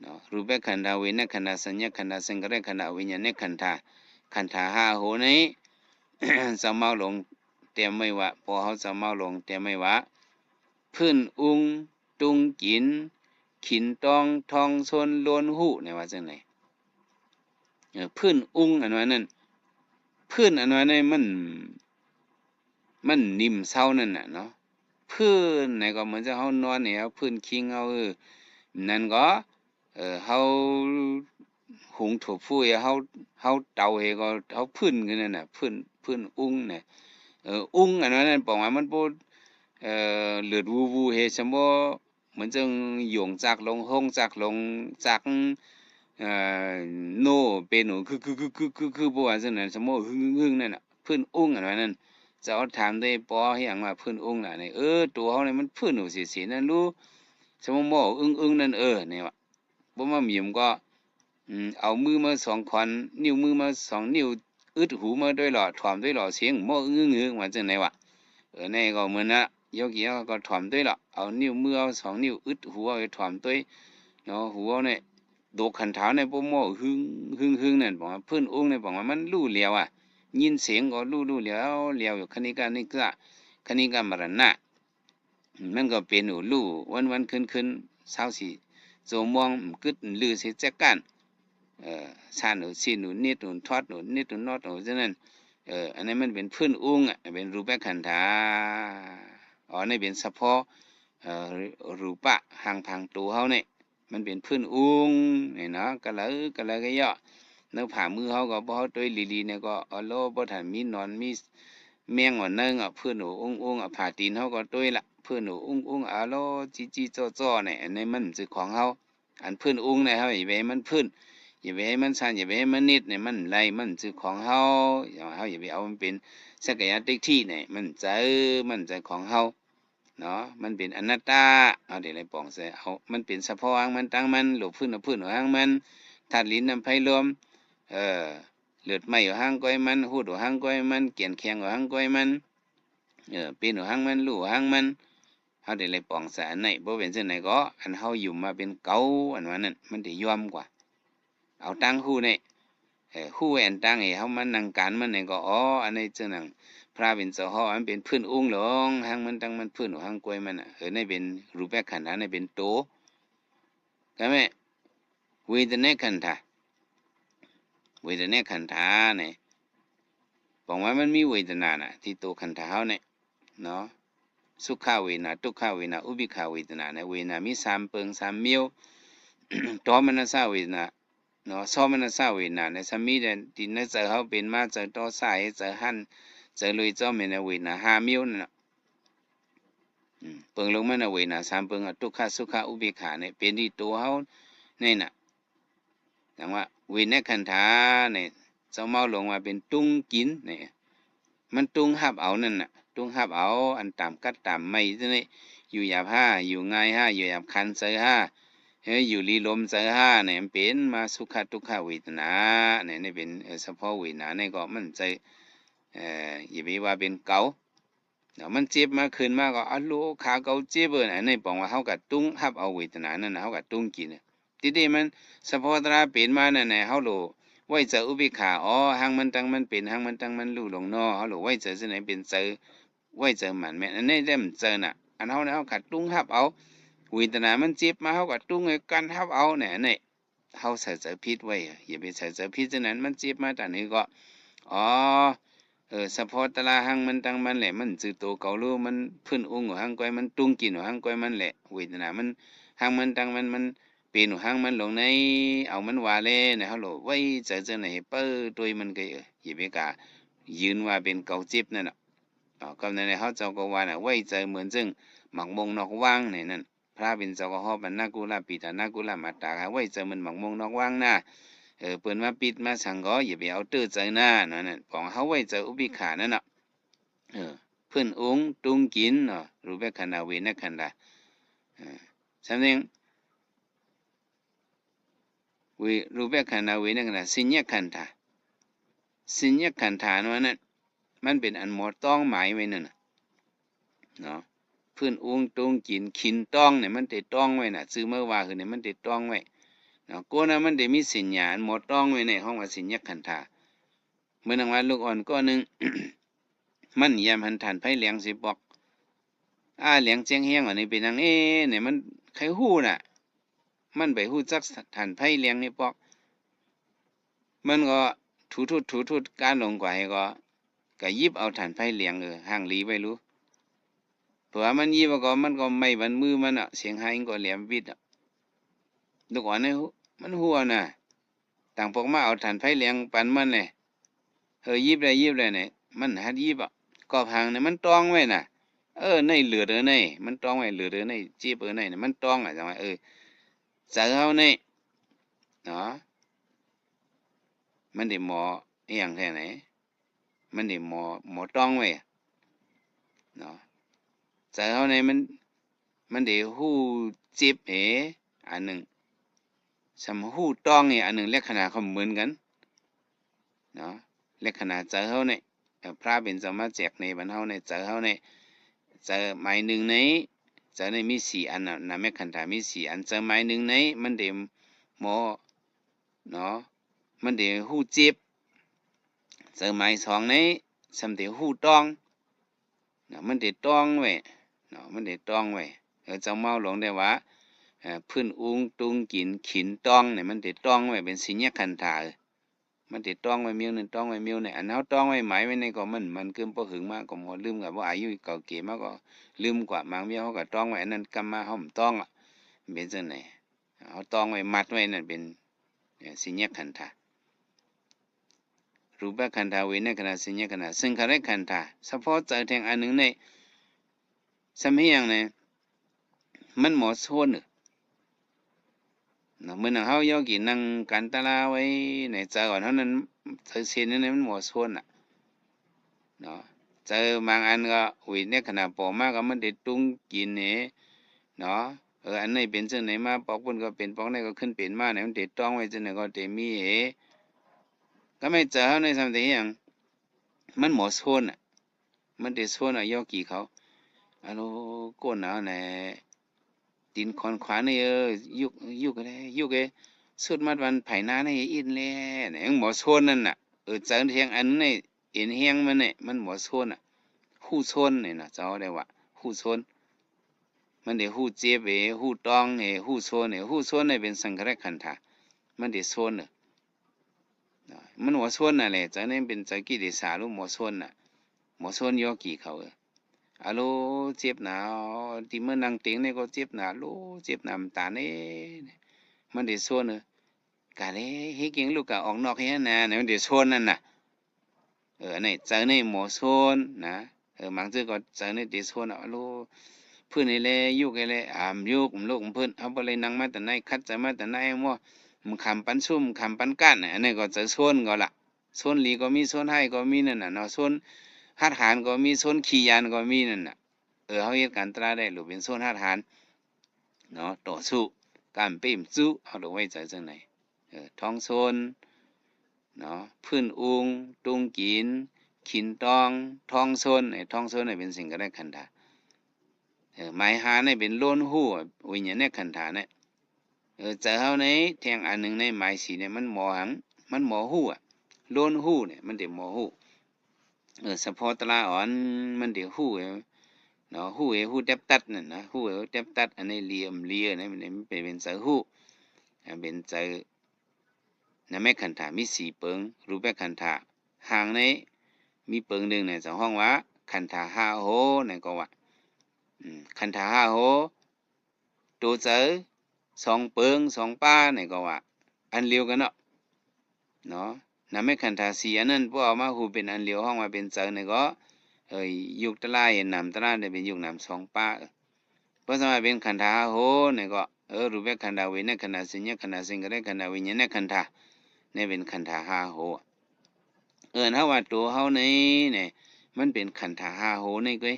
เนาะรูปแบบขันธาเวนะขันธาสัญญาขันธาสังขารขันธาวิญญาณขันธาห้าโหนี้ สามารถลงแต่ไม่ว่าพอเขาสามารถลงแต่ไม่ว่าพื้นอุ้งตุงกินขินตองทองชนล้วนหูเนี่ยว่าจังไหนพื้นอุ้งอันนั้นพื้นอันนั้นมันนิ่มเศร้านั่นน่ะเนาะพื้นไหนก็เหมือนจะเฮานอนเนี่ยพื้นคิงเอานั่นก็เฮาหุงถั่วฟุ้ยเฮาเตาเฮก็เฮาพื้นกันนั่นน่ะพื้นอุ้งเนี่ยอุ้งอันนั้นบอกว่ามันบ่เลือดวูเฮซัมบ่เหมือนจังหยงจากลงห้องจากลงจากเอ่อโนเป็นหนูคือบ่ว่าจังนั้นซัมบ่หึงๆนั่นน่ะพื้นอุ้งอันนั้นจะเอาถามได้ปอให้หยังว่าพื้นอุ้งน่ะนี่ตัวเฮานี่มันพื้นหนูสิๆนั่นรู้ซัมบ่อึ้งๆนั่นนี่ว่าบ่มามีมก็เอามือมาสองขอนนิ้วมือมาสองนิ้วอึดหูมาด้วยหลอถ่อมด้วยหลอเสียงบ่อึ้งๆว่าจังได๋วะนี่ก็เหมือนนะโยกี้ก็ถ่อมด้วยหลอเอานิ้วมือเอาสองนิ้วอึดหูเอาถ่อมด้วยเนาะหูเอาเนี่ยโดขันเท้าเนี่ยบ่ม่หึงนั่นบอกว่าพื้นองค์เนี่ยบอกว่ามันรู้แล้วอ่ะยินเสียงก็รู้แล้วอยู่คณิกานิกะคณิกามรณะมันก็เป็นหูรู้วันขึ้นเช้าสิโจมองกึดลือสิจักกันชาหนูสิหนูนิดหนูทอดหนูนิดหนูนอดหนูฉะนั้นอันนี้มันเป็นพื้นอุ้งอ่ะเป็นรูปแบบขันธาอ๋อนี่เป็นเฉพาะรูปะหางพังตัวเฮาเนี่ยมันเป็นพื้นอุ้งนี่เนาะก็เลยก็ย่อเนื้อผ่ามือเฮาก็บ่เฮาตัวลีๆเนี่ยก็เอาโลบ่ทันมีนอนมีแมงว่าเนึงอ่ะพื้นหนูอุ้งอ่ะผ่าตีนเฮาก็ตัวละพื้นหนูอุ้งอาโลจีจ้อๆเนี่ยอันนี้มันคือของเฮาอันพื้นอุ้งเนี่ยเฮาอีเวมันพื้นอย่าไปให้มันสั้นอย่าไปให้มันนิดเนี่ยมันไรมันคือของเฮาอย่าเฮาอย่าไปเอามันเป็นสักยะติที่เนี่ยมันใจของเฮาเนาะมันเป็นอนัตตาเอาเดี๋ยวไรปองใส่เอามันเป็นเฉพาะมันตั้งมันหลบพื้นเอาพื้นเอาหางมันธาตุลิ้นน้ำไผลมเออเลือดไหม้เอาหางก้อยมันหูดเอาหางก้อยมันเกียนแข็งเอาหางก้อยมันเป็นเอาหางมันรู้เอาหางมันเฮาได้ไรปองใส่อันไหนบ่เป็นจังไหนก็อันเฮาอยู่มาเป็นเก่าอันว่านั้นมันได้ยอมกว่าเอาตั้งหู้เนี่ยหู้แอนตั้งให้เฮามันนั่งการมันนี่ก็อันนี้จังนั้นพระเป็นเจ้าเฮาอันเป็นพื้นอุ้งหลงหางมันตั้งมันพื้นหางกล้วยมันน่ะนี่เป็นรูปแบบขันธ์นี่เป็นโตก็แม่เวทนาขันธ์เวทนาขันธ์เนี่ยบอกว่ามันมีเวทนาน่ะที่ตัวขันธ์เฮาเนี่ยเนาะสุขเวทนาทุกขเวทนาอุเบกขาเวทนาเนี่ยเวทนามี3เปิง3มิ้วโทมนัสเวทนาเนาะโสมนัสเวทนาเนี่ยสมีแต่ที่นั่นเจอเฮาเป็นมาเจอต่อสายเจอหันเจอลุยเจ้าแม่นเวทนา5มิ้วนั่นน่ะเปิงลงมาเวทนา3เปิงทุกขสุขอุเบกขาเนี่ยเป็นที่ตัวเฮานี่น่ะจังว่าเวทนาขันธ์เนี่ยเจ้าเมาลงมาเป็นตุ้งกินเนี่ยมันตุ้งหับเอานั่นน่ะตุ้งหับเอาอันตามกัดตามไม่ซะนี่อยู่หยาบห้าอยู่ง่ายห้าอยู่หยาบคันเจอห้าอยู่ลีลมเจอห้าเนี่ยมันเป็นมาสุขทุกขเวทนาเนี่ยนี่เป็นเฉพาะเวทนาเนี่ยก็มันใจอย่าไปว่าเป็นเก่าเนาะมันเจ็บมาขึ้นมาก็อะโลขาเก่าเจ็บน่ะในปองว่าเฮาก็ตุ้งหับเอาเวทนานั่นน่ะเฮาก็ตุ้งกินทีนี้มันเฉพาะตราเป็นมานั่นน่ะเฮาโลไว้เจออุเบกขาหางมันตั้งมันเป็นหางมันตั้งมันรู้ลงเนาะเฮาโลไว้เจอจังไหนเป็นเจอไว้เจอมันแม่นอันนี้ได้มันเจอน่ะอันเฮาเนี่ยเฮาก็ตุ้งหับเอาเวทนามันเจ็บมาเฮาก็ตุ้งให้กันหับเอาเนี่ยนี่เฮาใส่ใจผิดไว้อย่าไปใส่ใจผิดจังนั้นมันเจ็บมาตอนนี้ก็อ๋อเฉพาะตะลาหังมันตั้งมันแหละมันจือโตเกาโลมันพื้นองค์หังก้อยมันตุ้งกินหังก้อยมันแหละเวทนามันหังมันตั้งมันเป็นหังมันลงในเอามันว่าเลยนะเฮาโลไว้เจอจังไหนเปิ้โดยมันก็อย่าไปกะยืนว่าเป็นเกาเจ็บนั่นน่ะก็นั่นแหละเฮาเจ้าก็ว่าน่ะไว้เจอเหมือนซึ่งหมักมงนอกว่างนี่นั่นพระเป็นเจ้าก็ฮอบันนากุลาปิตานากุลามาตาไว้เจอมันหมักมงนอกว่างนะเปิ้นมาปิดมาสังก็อย่าไปเอาตื้อใจหน้านั่นของเฮาไว้เจออุเบกขานั่นน่ะเพิ่นองค์ตุงกินเนาะรูปแบบขันธ์เวนะขันธ์สำเนียงรูปแบบขันธ์เวนะขันธ์สิญญขันธ์สิญญขันธ์นั่นมันเป็นอันหมดต้องหมายไว้นั่นน่ะเนาะเพิ่นองค์ตุงกินขินต้องเนี่ยมันติดต้องไว้น่ะซื้อเมื่อว่าคือเนี่ยมันติดต้องไว้ เนาะโกนะมันได้มีสัญญาณหมอต้องไว้ในห้องว่าสัญญาขันธาเมื่อนังว่าลูกอ่อนก็นึง มันยามหันฐานไผเหลียงสิบอกเหลียงเจียงเฮียงอันนี้เป็นนังเนี่ยมันใครฮู้น่ะมันไปฮู้จักฐานไผเหลียงนี่ปอกมันก็ถูการลงกว่าให้ก็ยิบเอาฐานไผเหลียงห่างหลีไว้รู้เพราะว่ามันยิบก็มันก็ไม่บันมือมันเสียงหายก็แหลมวิดลูกอ่อนนี่มันหัวน่ะต่างพวกมาเอาฐานไผเหลียงปันมันเลยยิบได้เนี่ยมันหัดยิบกอบหางเนี่ยมันตองไว้น่ะในเหลือในมันตองไว้เหลือในจีบในเนี่ยมันตองจังว่าเจอเฮาในเนาะมันได้หมออีหยังแท้ไหนมันได้หมอตองไว้เนาะเจอเฮาในมันได้ฮู้จีบอันหนึ่งสำฮู้ตองอันหนึ่งลักษณะเขาเหมือนกันเนาะลักษณะเจอเฮาในพระเป็นสมาแจกในบรรเฮาในเจอเฮาในเจอหมายหนึ่งในเจอในมี4อันน่ะแม่ขันธามี4อันเจอหมายหนึ่งในมันได้หมอเนาะมันได้ฮู้จีบเจอหมาย2ในสำได้ฮู้ตองเนาะมันได้ตองไว้เนาะมันได้ตองไว้เจ้าเมาหลงได้ว่าพื้นอุ้งตุงกินขินตองเนี่ยมันได้ตองไว้เป็นสัญญาขันธามันได้ตองไว้มิ้วนึงตองไว้มิ้วเนี่ยอันเฮาตองไว้หมายไว้ในก็มันกึมบ่หึงมาก็หมดลืมกับว่าอายุเก่าเก๋มาก็ลืมกว่าบางเมียเฮาก็ตองไว้อันนั้นกำมาเฮาบ่ตองเป็นจังได๋เฮาตองไว้มัดไว้นั่นเป็นสัญญาขันธารูปขันธาเวทนาขันธาสัญญาขันธาสังขารขันธาเฉพาะเจอแทงอันหนึ่งในสมัยอย่างเนี่ยมันหมอโซนเนาะเมื่อนังเฮาย่อกี่นั่งกันตะลาไว้ในเจอก่อนเท่านั้นเจอเส้นนั้นมันหมอโซนเนาะเจอบางอันก็เวทนาขนาดปอมากก็มันได้ตุ้งกินเนาะอันไหนเป็นจังไหนมาปอกปุ่นก็เป็นปอกไหนก็ขึ้นเป็นมาเนี่ยมันได้ต้องไว้จังไหนก็ได้มีก็ไม่เจอเฮาในสมัยอย่างมันหมอโซนมันได้โซนย่อกี่เขาอันโลก้นหนาวไหนตีนคอนขวานี่ยุกอะไรยุกสุดมัดวันไผนาในอินแลเนี่ยหมอโซนนั่นน่ะเจอเทียงอันในเอ็นเฮียงมันเนี่ยมันหมอโซนฮู้โซนเนี่ยนะเจ้าได้ว่าฮู้โซนมันได้ฮู้เจ็บฮู้ตองฮู้โซนฮู้โซนเนี่ยเป็นสังขารขันธามันได้โซนมันหัวโซนน่ะแหละเจ้านี่เป็นใจกิเลสารู้หมอโซนน่ะหมอโซนย่อกี่เขาอะโลเจ็บหนาวที่เมื่อนั่งเตียงนี่ก็เจ็บหนาโลเจ็บหน้ำตามันได้โซนกะเลยให้เก่งลูกกะออกนอกให้นะเนี่ยมันได้โซนนั่นน่ะอันนี้เจอในหมอโซนนะบางทีก็เจอในได้โซนอะโลเพิ่นนี่แลอยู่ไกแลอยู่กับลูกเพิ่นเฮาบ่เลยนั่งมาแต่ไหนคัดใจมาแต่ไหนมั่วมันคำปันซุ่มคำปันก้านอันนี้ก็เจอโซนก็ล่ะโซนหลีก็มีโซนให้ก็มีนั่นน่ะเนาะโซนหัดหารก็มีโซนขี้ยานก็มีนั่นน่ะเฮาเฮ็ดการตราได้หรือเป็นโซนหัดหารเนาะต่อสู้การเป้มจู้เอาไว้ใจจังไหนท้องโซนเนาะพื้นอุงตุงกินขินตองท้องโซนท้องโซนเป็นสิ่งก็ได้ขันธาหมายหาเป็นโลนหู้วิญญาณในขันธาเนี่ยเจอเฮาในแทงอันหนึ่งในหมายสีเนี่ยมันหมอหังมันหมอหู้โลนหู้เนี่ยมันได้หมอหู้เฉพาะตลาอ่อนมันได้หู้เนาะหู้แทบตัดนั่นนะหู้แทบตัดอันนี้เหลี่ยมเลียเนี่ยมันเป็นเจอหู้เป็นเจอในแม่ขันธามี4เปิงรูปแบบขันธาห่างในมีเปิงหนึ่งเนี่ยจะห้องว่าขันธา5โหนั่นก็ว่าขันธา5โหตัวเจอ2เปิง2ป้าเนี่ยก็ว่าอันเลียวกันเนาะนำแม่ขันธา4อันนั้นพวกเอามาหูเป็นอันเลียวห้องมาเป็นเจอเนี่ยก็ยุคตะลายนำตะลาเนี่ยเป็นยุคนำ2ป้าเพราะสมัยเป็นขันธา5โหเนี่ยก็รูปแบบขันธาเวนะขันธาสัญญาขันธาสังขารขันธาวิญญาณขันธาเนี่ยเป็นขันธา5โหถ้าว่าตัวเฮานี่เนี่ยมันเป็นขันธา5โหนี่ก็